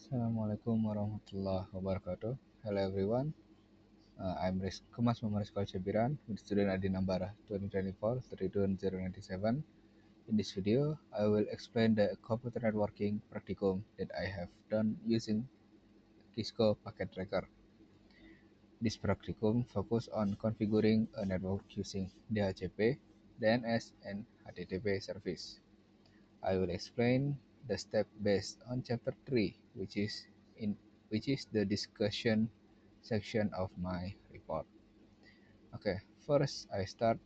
Assalamualaikum warahmatullahi wabarakatuh. Hello everyone. I'm Kemas Muhammad Sekolah Cebiran with student ID number 2024-32097. In this video, I will explain the computer networking practicum that I have done using Cisco Packet Tracker. This practicum focuses on configuring a network using DHCP, DNS, and HTTP service. I will explain the step based on chapter 3, which is the discussion section of my report. Okay, first I start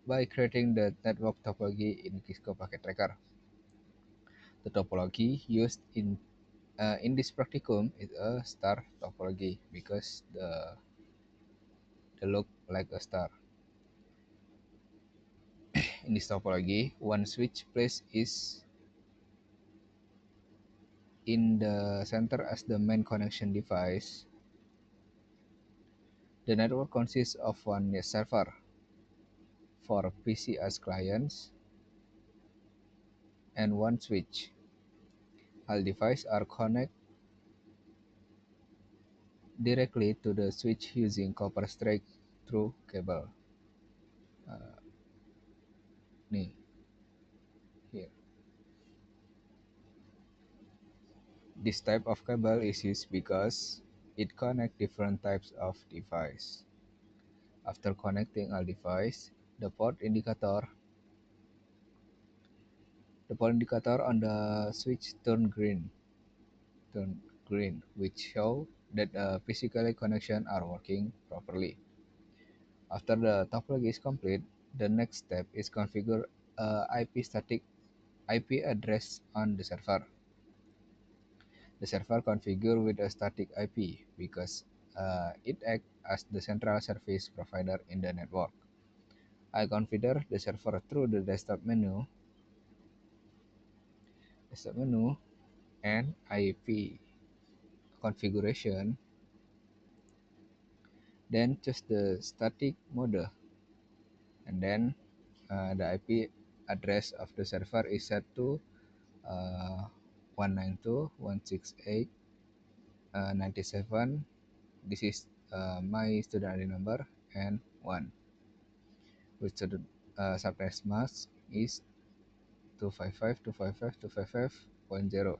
by creating the network topology in Cisco Packet Tracker. The topology used in this practicum is a star topology because the look like a star. In this topology, one switch place is in the center as the main connection device. The network consists of one server for PC as clients and one switch. All devices are connected directly to the switch using copper straight through cable. Nih, here. This type of cable is used because it connects different types of device. After connecting all device, the port indicator on the switch turn green, which show that the physical connections are working properly. After the topology is complete, the next step is configure a IP static IP address on the server. The server configured with a static IP because it acts as the central service provider in the network. I configure the server through the desktop menu, and IP configuration. Then choose the static mode, and then the IP address of the server is set to 192.168.97. This is my student ID number and 1. With student subnet mask is 255.255.255.0.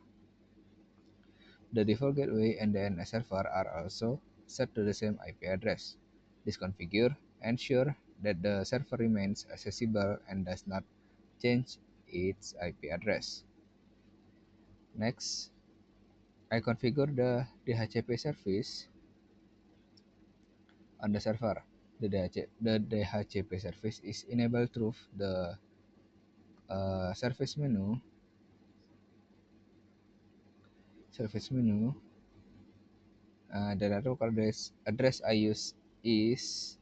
The default gateway and the DNS server are also set to the same IP address. This configure ensure that the server remains accessible and does not change its IP address. Next, I configure the DHCP service on the server. The DHCP service is enabled through the service menu. The network address I use is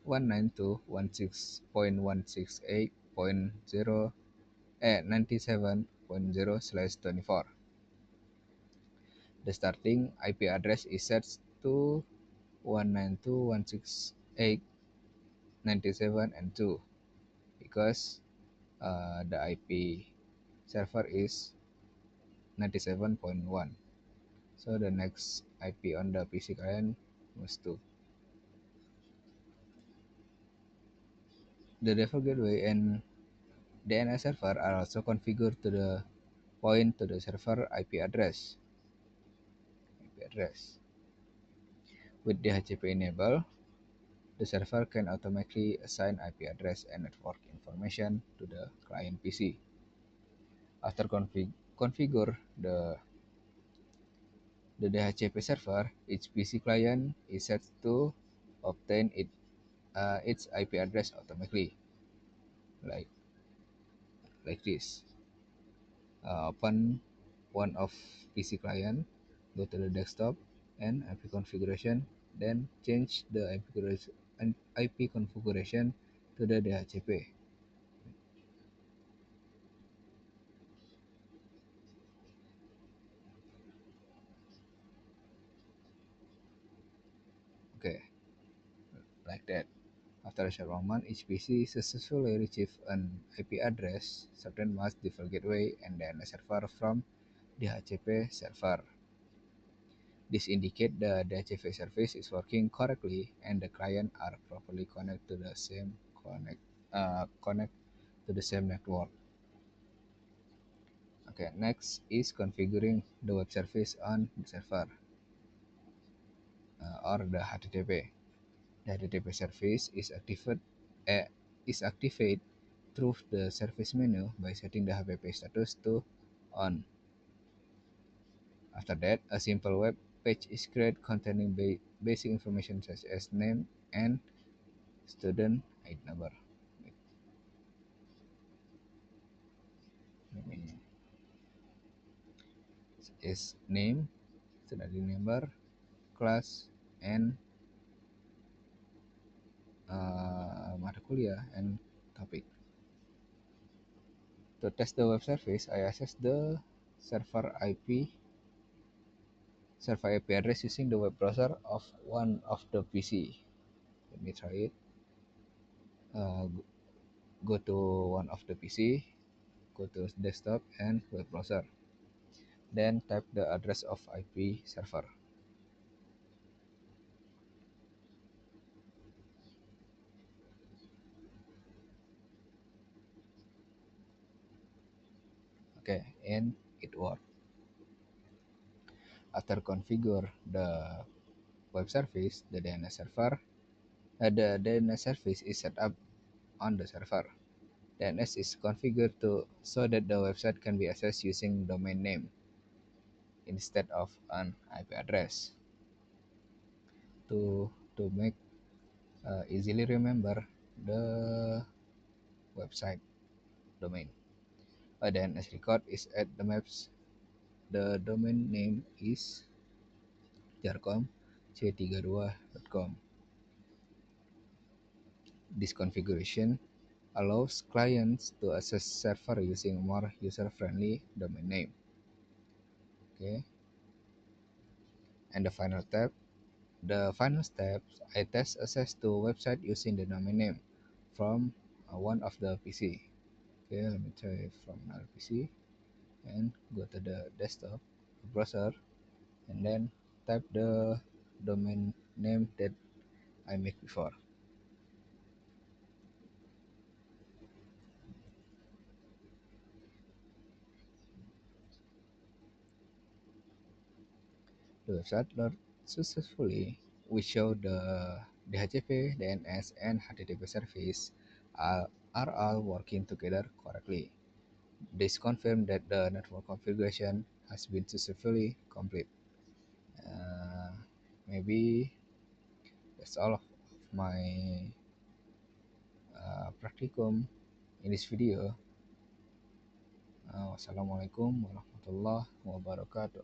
192.168.0/97.0/24. The starting IP address is set to 192.168.97 and 2 because the IP server is 97.1. So the next IP on the PC client was 2. The default gateway and DNS server are also configured to the point to the server IP address. With DHCP enabled, the server can automatically assign IP address and network information to the client PC. After configure the DHCP server, each PC client is set to obtain its IP address automatically, like this. Open one of PC client, go to the desktop and IP configuration, then change the IP configuration to the DHCP. Okay, like that. After a short moment, each PC successfully retrieved an IP address, certain must default gateway, and then a server from the DHCP server. This indicates the DHCP service is working correctly and the client are properly connect to the same network. Okay, next is configuring the web service on the server or the HTTP. The HTTP service uh, is activated through the service menu by setting the HTTP status to on. After that, a simple web page is created containing basic information such as name and student ID number. Is name, student ID number, class, and mata kuliah and topic. To test the web service, I access the server IP server IP address using the web browser of one of the PC. Let me try it. Uh, go to one of the PC, go to desktop and web browser. Then type the address of IP server. Okay, and it worked. After configure the web service, the DNS service is set up on the server. DNS is configured so that the website can be accessed using domain name instead of an IP address. To make easily remember the website domain, a DNS record is at the maps. The domain name is jarcom.c32.com. This configuration allows clients to access server using more user-friendly domain name. Okay, and the final step, I test access to website using the domain name from one of the PC. Okay, let me try from another PC and go to the desktop browser and then type the domain name that I make before. The website load successfully. We show the DHCP, DNS, and HTTP service are all working together correctly. This confirms that the network configuration has been successfully complete. Uh, Maybe that's all of my practicum in this video. Wassalamualaikum warahmatullahi wabarakatuh.